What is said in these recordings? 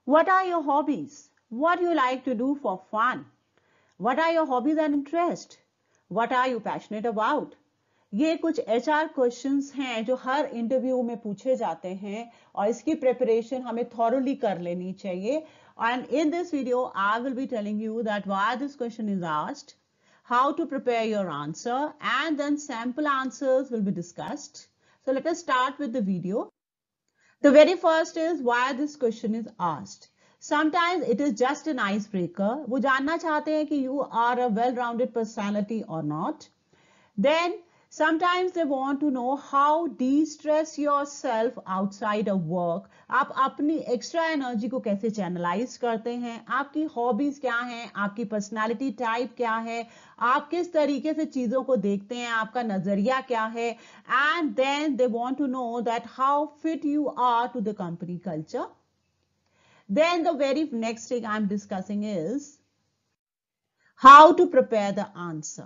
What are your hobbies? What you like to do for fun? What are your hobbies and interests? What are you passionate about? ये कुछ HR questions हैं जो हर interview में पूछे जाते हैं और इसकी प्रिपरेशन हमें थॉरोली कर लेनी चाहिए. And in this video, I will be telling you that why this question is asked, how to prepare your answer, and then sample answers will be discussed. So let us start with the video. The very first is why this question is asked. Sometimes it is just an icebreaker. वो जानना चाहते हैं कि you are a well-rounded personality or not. Then sometimes they want to know how de-stress yourself outside of work. आप अपनी extra energy को कैसे channelise करते हैं, आपकी हॉबीज क्या हैं, आपकी पर्सनालिटी टाइप क्या है, आप किस तरीके से चीजों को देखते हैं, आपका नजरिया क्या है. And then they want to know that how fit you are to the company culture. Then the very next thing I'm discussing is how to prepare the answer.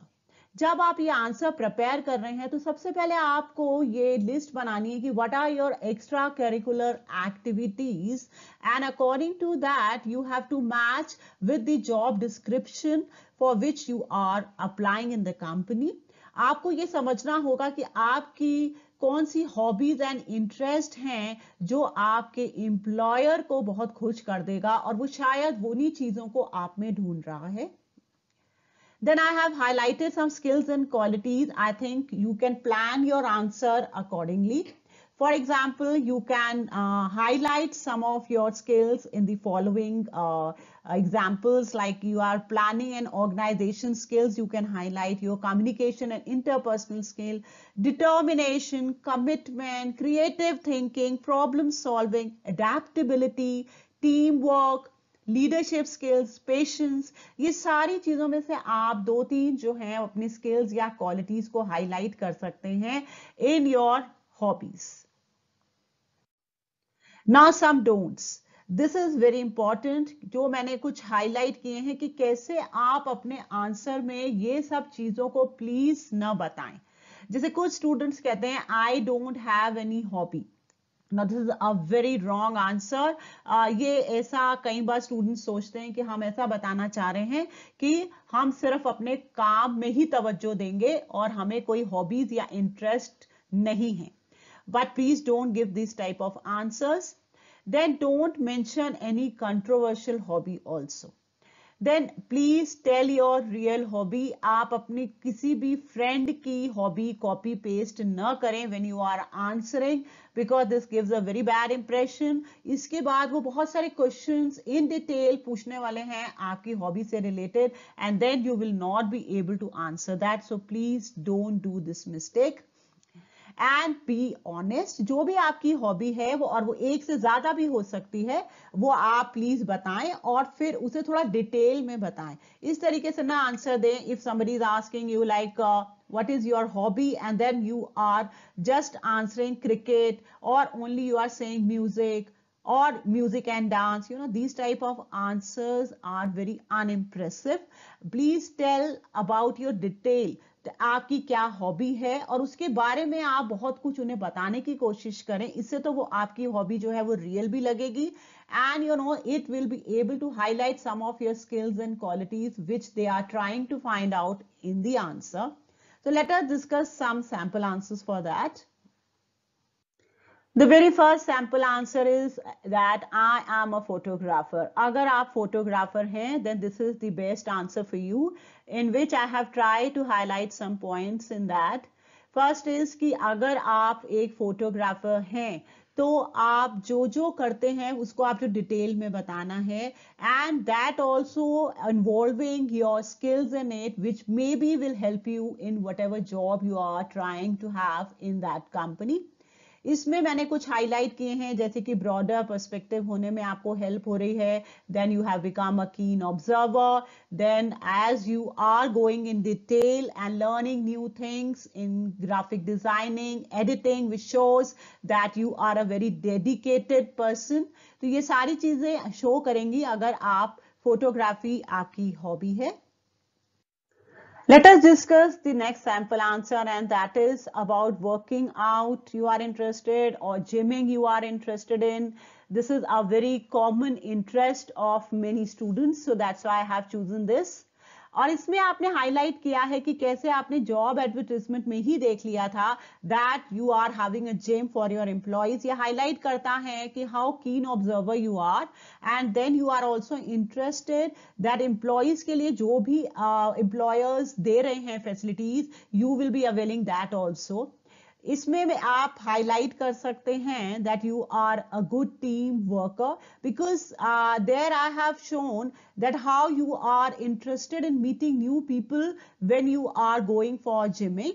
जब आप ये आंसर प्रिपेयर कर रहे हैं तो सबसे पहले आपको ये लिस्ट बनानी है कि what are your extra curricular activities and according to that you have to match with the job description for which you are applying in the company. आपको ये समझना होगा कि आपकी कौन सी हॉबीज एंड इंटरेस्ट हैं जो आपके एम्प्लॉयर को बहुत खुश कर देगा और वो शायद उन्हीं चीजों को आप में ढूंढ रहा है. Then I have highlighted some skills and qualities. I think you can plan your answer accordingly. For example, you can highlight some of your skills in the following examples, like you are planning and organization skills. You can highlight your communication and interpersonal skill, determination, commitment, creative thinking, problem solving, adaptability, teamwork, leadership skills, patience. ये सारी चीजों में से आप 2-3 जो हैं अपनी skills या क्वालिटीज को हाईलाइट कर सकते हैं in your hobbies. Now some don'ts. This is very important. जो मैंने कुछ हाईलाइट किए हैं कि कैसे आप अपने आंसर में ये सब चीजों को प्लीज न बताएं. जैसे कुछ स्टूडेंट्स कहते हैं I don't have any hobby. Now this is a very wrong answer. ये ऐसा कई बार स्टूडेंट्स सोचते हैं कि हम ऐसा बताना चाह रहे हैं कि हम सिर्फ अपने काम में ही तवज्जो देंगे और हमें कोई हॉबीज या इंटरेस्ट नहीं है. But please don't give this type of answers. Then don't mention any controversial hobby also. Then please tell your real hobby. आप अपनी किसी भी फ्रेंड की हॉबी कॉपी पेस्ट न करें when you are answering, because this gives a very bad impression. इसके बाद वो बहुत सारे questions in detail पूछने वाले हैं आपकी हॉबी से related, and then you will not be able to answer that. So please don't do this mistake. And be honest. जो भी आपकी हॉबी है वो, और वो एक से ज्यादा भी हो सकती है, वो आप प्लीज बताएं और फिर उसे थोड़ा डिटेल में बताएं. इस तरीके से ना आंसर दें. If somebody is asking you like what is your hobby and then you are just answering cricket, or only you are saying music or music and dance, these type of answers are very unimpressive. Please tell about your detail. आपकी क्या hobby है और उसके बारे में आप बहुत कुछ उन्हें बताने की कोशिश करें. इससे तो वो आपकी हॉबी जो है वो रियल भी लगेगी, and it will be able to highlight some of your skills and qualities which they are trying to find out in the answer. So let us discuss some sample answers for that. The very first sample answer is that I am a photographer. अगर आप photographer हैं, then this is the best answer for you, in which I have tried to highlight some points in that. First is कि अगर आप एक photographer हैं तो आप जो जो करते हैं उसको आपको डिटेल में बताना है, and that also involving your skills in it which may be will help you in whatever job you are trying to have in that company. इसमें मैंने कुछ हाईलाइट किए हैं जैसे कि ब्रॉडर पर्सपेक्टिव होने में आपको हेल्प हो रही है. Then you have become a keen observer. Then as you are going in detail and learning new things in graphic designing, editing, which shows that you are a very dedicated person. तो ये सारी चीजें show करेंगी अगर आप photography आपकी hobby है. Let us discuss the next sample answer, and that is about working out you are interested or gymming you are interested in. This is a very common interest of many students, so that's why I have chosen this. और इसमें आपने highlight किया है कि कैसे आपने job advertisement में ही देख लिया था that you are having a gym for your employees. ये हाईलाइट करता है कि how keen observer you are and then you are also interested that employees के लिए जो भी एम्प्लॉयर्स दे रहे हैं facilities, you will be availing that also. इसमें आप हाईलाइट कर सकते हैं that you are a good team worker because there I have shown that how you are interested in meeting new people when you are going for gymming.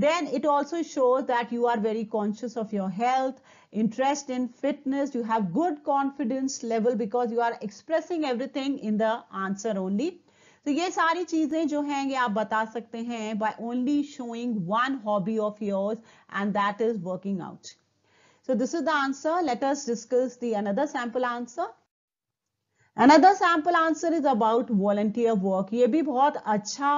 Then it also shows that you are very conscious of your health, interest in fitness, you have good confidence level because you are expressing everything in the answer only. तो ये सारी चीजें जो हैं ये आप बता सकते हैं by only showing one hobby of yours, and that is working out. So this is the answer. Let us discuss the another sample answer. Another sample answer is about volunteer work. ये भी बहुत अच्छा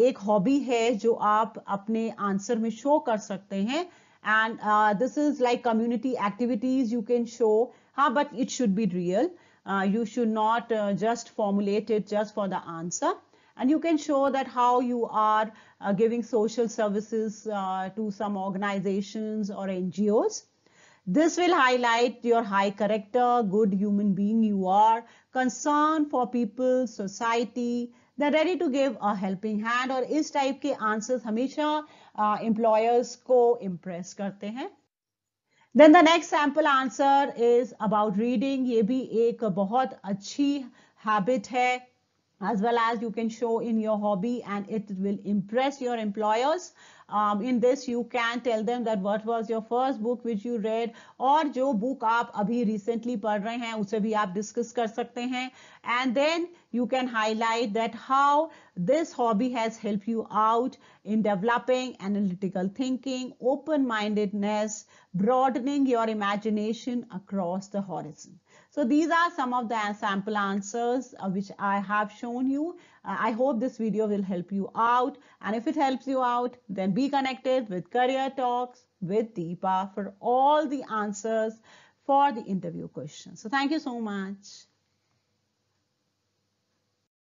एक hobby है जो आप अपने answer में शो कर सकते हैं. And this is like community activities you can show. हाँ, but it should be real. You should not just formulate it just for the answer, and you can show that how you are giving social services to some organizations or NGOs. This will highlight your high character, good human being you are, concern for people, society, they're ready to give a helping hand. और इस type के answers हमेशा employers को impress करते हैं. Then the next sample answer is about reading. ये भी एक बहुत अच्छी habit है, as well as you can show in your hobby and it will impress your employers. In this you can tell them that what was your first book which you read, और जो book आप अभी recently पढ़ रहे हैं उसे भी आप discuss कर सकते हैं. And then you can highlight that how this hobby has helped you out in developing analytical thinking, open-mindedness, broadening your imagination across the horizon. So these are some of the sample answers which I have shown you. I hope this video will help you out, and if it helps you out, then be connected with Career Talks with Deepa for all the answers for the interview questions. So thank you so much.